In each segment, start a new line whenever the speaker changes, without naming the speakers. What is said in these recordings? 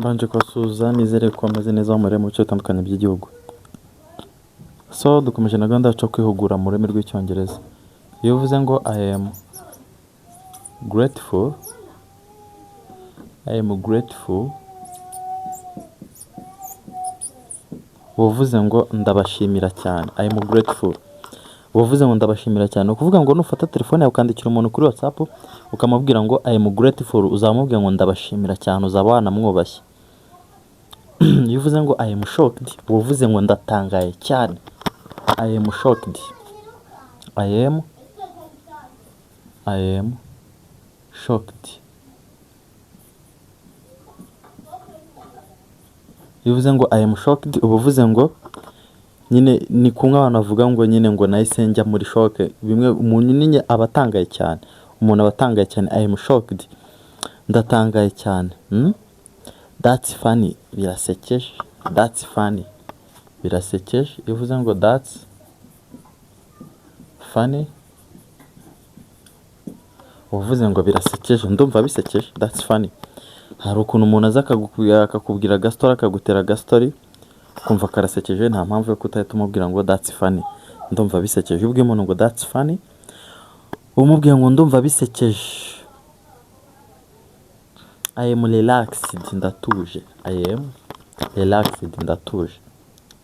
Mbanje kubasuhuza nizere ko ameze neza mu bice bitandukanye by'igihugu. So dukomeje na gahunda yacu yo kwihugura mu rurimi rw'icyongereza. Iyo uvuze ngo I am grateful, uvuze ngo ndabashimira cyane. I am grateful. Uvuze ngo ndabashimira cyane ukuvuga ngo nufata telefone yawe ukandikira umuntu kuri WhatsApp ukamubwira ngo I am grateful, uzamubwira ngo ndabashimira cyane, uzaba wanamwubashye. Iyo uvuze ngo I am shocked, uvuze ngo ndatangaye cyane. I am shocked. I am shocked. Iyo uvuze ngo I am shocked, uvuze ngo nyine ni kumwe abantu bavuga ngo nyine ngo nahise njya muri shock. Bimwe umuntu nyine abatangaye cyane. Umuntu abatangaye cyane. I am shocked. Ndatangaye cyane. That's funny. Birasekeje. That's funny. Birasekeje. Iyo uvuze ngo that's funny, uvuze ngo birasekeje, ndumva bisekeje. That's funny. Hari ukuntu umuntu aza akakubwira agastori, akagutera agastori kumva karasekeje, nta mpamvu yo kutahita umubwira ngo that's funny, ndumva bisekeje. Ubwiye umuntu ngo that's funny, umubwira ngo ndumva bisekeje. I am relaxed, ndatuje. I am relaxed, ndatuje.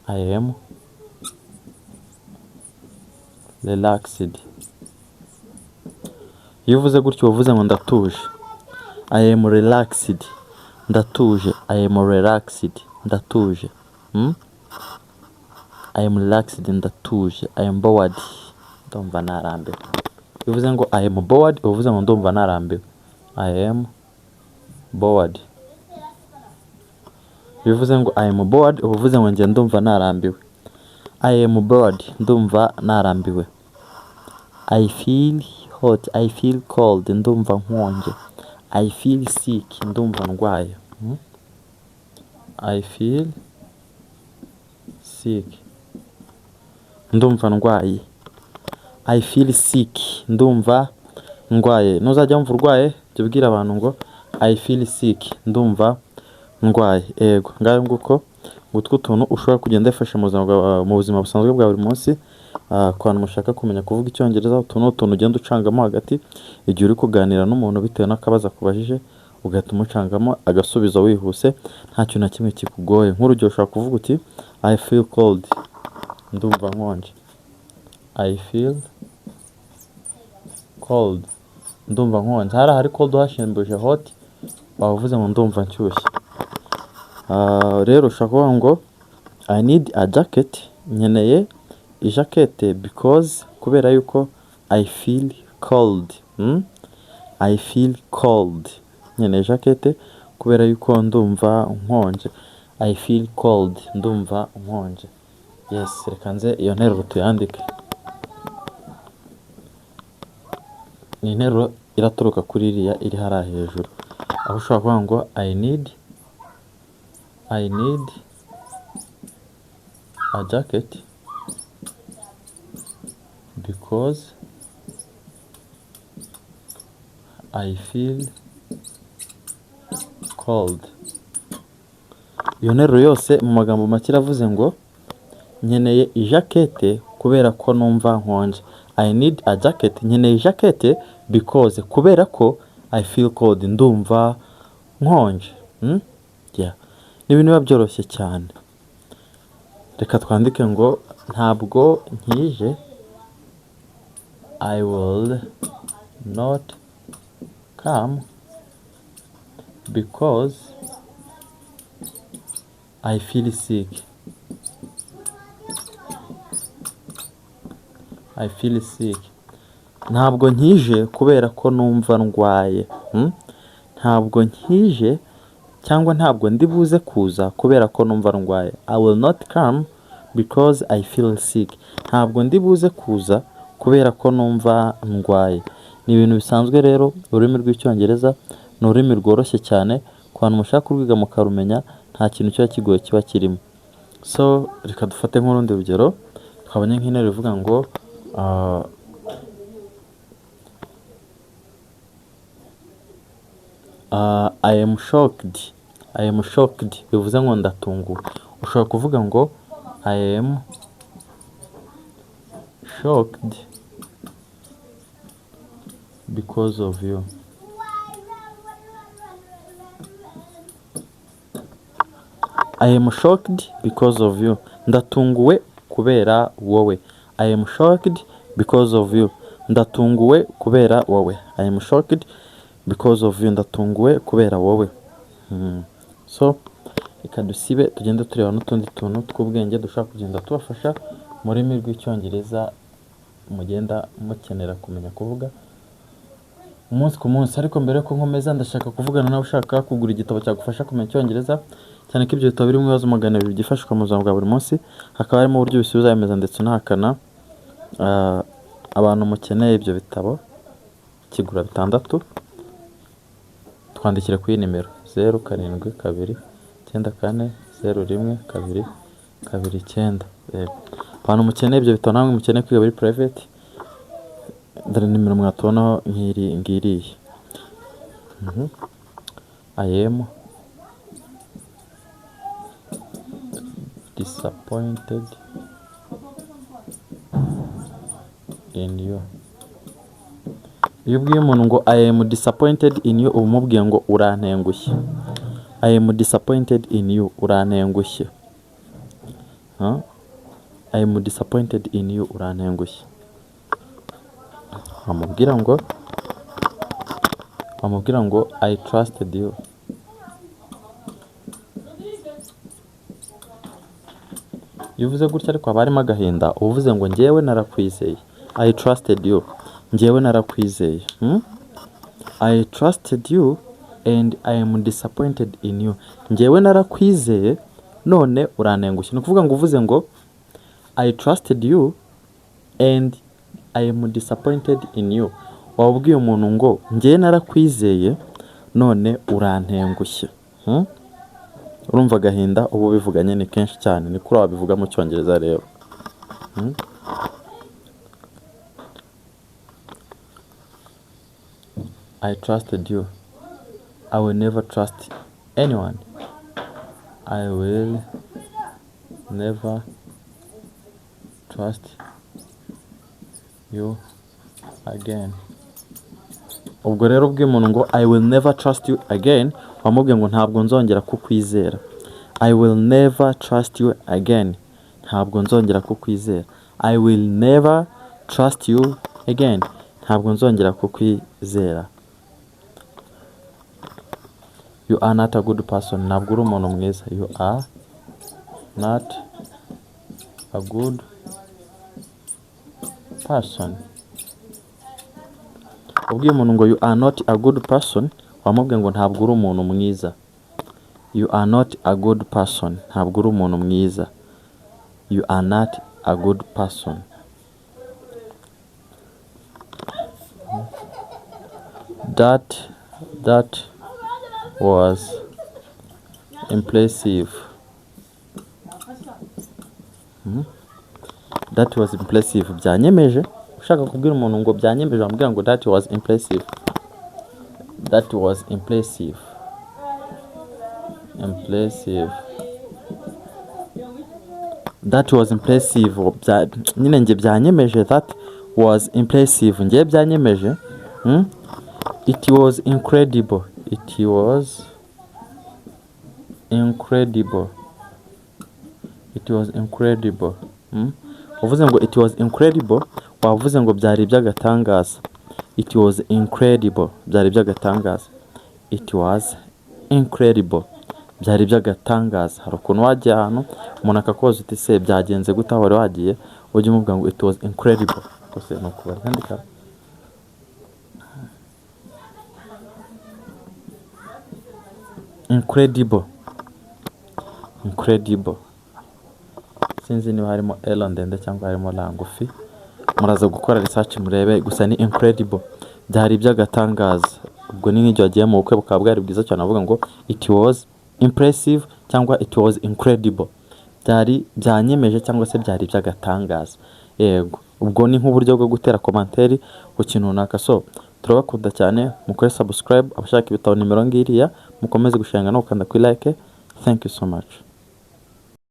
I am relaxed. Iyo uvuze gutyo uvuze ngo ndatuje. I am relaxed, ndatuje. I am relaxed, ndatuje. I am relaxed, ndatuje. I am bored, ndumva narambiwe. Iyo uvuze ngo I am bored, uvuze ngo ndumva narambiwe. I am bored. Iyo uvuze ngo I am bored, uvuze ngo njye ndumva narambiwe. I am bored, ndumva narambiwe. I feel hot, I feel cold, ndumva nkonje. I feel sick, ndumva ndwaye. I feel sick, ndumva ndwaye. I feel sick, ndumva ndwaye. Nuzajya wumva urwaye jya ubwira abantu ngo I feel sick, ndumva ndwaye. Ego ngayo nguko gutwo tuntu ushobora kugenda ifasha mu buzima busanzwe bwa buri munsi. Ku bantu mushaka kumenya kuvuga icyongereza, utuntu ugenda ucangamo hagati igihe uri kuganira n'umuntu bitewe n'akabazo akubajije, ugahita umucangamo agasubiza wihuse, nta kintu na kimwe kikugoye. Nk'urugero ushobora kuvuga uti I feel cold, ndumva nkonje. I feel cold, ndumva nkonje. Hari cold hashimbuje hot, wavuze ngo ndumva nshyushye. Rero ushobora kuvuga ngo I need a jacket, nkeneye ijakete because, kubera yuko I feel cold. I feel cold, nkeneye jakete kubera yuko ndumva nkonje. I feel cold, ndumva nkonje. Yes, reka nze iyo nteruro tuyandike. Ni interuro iraturuka kuri iriya iri hariya hejuru, aho ushobora kuvuga ngo I need a jacket because I feel cold. Iyo nteruro yose mu magambo make iravuze ngo nkeneye ijakete kubera ko numva nkonje. I need a jacket, nkeneye ijakete because, kubera ko I feel cold, ndumva nkonje. Yeah. Ni ibintu biba byoroshye cyane. Reka twandike ngo ntabwo nkije. I will not come because I feel sick. I feel sick. Ntabwo nkije kubera ko numva ndwaye. Ntabwo nkije cyangwa ntabwo ndibuze kuza kubera ko numva ndwaye. I will not come because I feel sick. Ntabwo ndibuze kuza kubera ko numva ndwaye. Ni ibintu bisanzwe rero. Ururimi rw'icyongereza ni ururimi rworoshye cyane ku bantu mushaka kurwiga mukarumenya, nta kintu kiba kigoye kiba kirimo. So reka dufate nk'urundi rugero. Twabonye nk'interuro ivuga ngo I am shocked. I am shocked bivuze ngo ndatunguwe. Ushobora kuvuga ngo I am shocked because of you. I am shocked because of you. Ndatunguwe kubera wowe. I am shocked because of you. Ndatunguwe kubera wowe. I am shocked because of you. Ndatunguwe kubera wowe. So reka dusibe tugende tureba n'utundi tuntu tw'ubwenge dushaka kugenda tubafasha mu rurimi rw'icyongereza mugenda mukenera kumenya kuvuga umunsi ku munsi. Ariko mbere ko nkomeza ndashaka kuvugana nawe ushaka kugura igitabo cyagufasha kumenya icyongereza, cyane ko ibyo bitabo birimo ibibazo magana abiri byifashishwa mu buzima bwa buri munsi. Hakaba harimo uburyo bisubiza yemeza ndetse unahakana. Abantu mukeneye ibyo bitabo kigura 6, twandikire kuri nimero 0729401229. Abantu mukeneye ibyo bitabo namwe mukeneye kwiga muri private, dore nimero mwatubonaho ngiriye. I am disappointed in you. Iyo ubwiye umuntu ngo I am disappointed in you, umubwiye ngo urantengushye. I am disappointed in you, urantengushye. I am disappointed in you, urantengushye. Wamubwira ngo I trusted you. Iyo uvuze gutya ariko haba harimo agahinda, uvuze ngo njyewe narakwizeye. I trusted you, njyewe narakwizeye. I trusted you and I am disappointed in you. Njyewe narakwizeye none urantengushye. Ni ukuvuga ngo uvuze ngo I trusted you and I am disappointed in you. Wabwiye umuntu ngo njyewe narakwizeye none urantengushye. Urumva agahinda ubu bivuganye ni kenshi cyane, ni kuri wabivuga mu cyongereza rero. I trusted you. I will never trust anyone. I will never trust you again. Ubwo rero ubwiye umuntu ngo I will never trust you again, wamubwiye ngo ntabwo nzongera kukwizera. I will never trust you again. Ntabwo nzongera kukwizera. I will never trust you again. Ntabwo nzongera kukwizera. You are not a good person. Ntabwo uri umuntu mwiza. You are not a good person. Ubwiye umuntu ngo you are not a good person, wamubwiye ngo ntabwo uri umuntu mwiza. You are not a good person. Ntabwo uri umuntu mwiza. You are not a good person. That was impressive. That was impressive. Byanyemeje. Ushaka kubwira umuntu ngo byanyemeje, wamubwira ngo that was impressive. That was impressive. Impressive. That was impressive. Nyine nge byanyemeje. That was impressive. Nge byanyemeje. It was incredible. It was incredible. It was incredible. Uvuze ngo it was incredible, wavuze ngo byari by'agatangaza. It was incredible. Byari by'agatangaza. It was incredible. Byari by'agatangaza. Hari ukuntu wajya ahantu umuntu akakubaza uti se byagenze gute aho wari wagiye, ujye umubwira ngo it was incredible. Kose no kuba yandika incredible. Incredible. Sinzi niba harimo L ndende cyangwa harimo la ngufi. Muraza gukora research murebe, gusa ni incredible. Byari by'agatangaza. Ubwo ni nk'ijyo agiye mu bukwe bukaba bwari bwiza cyane, avuga ngo it was impressive cyangwa it was incredible. Byari byanyemeje cyangwa se byari by'agatangaza. Yego. Ubwo ni nk'uburyo bwo gutera commentaire ku kintu runaka. So turabakunda cyane, mukore subscribe. Abashaka ibitabo nimero ngiriya mukomeze gushanga no gukanda kuri like. Thank you so much.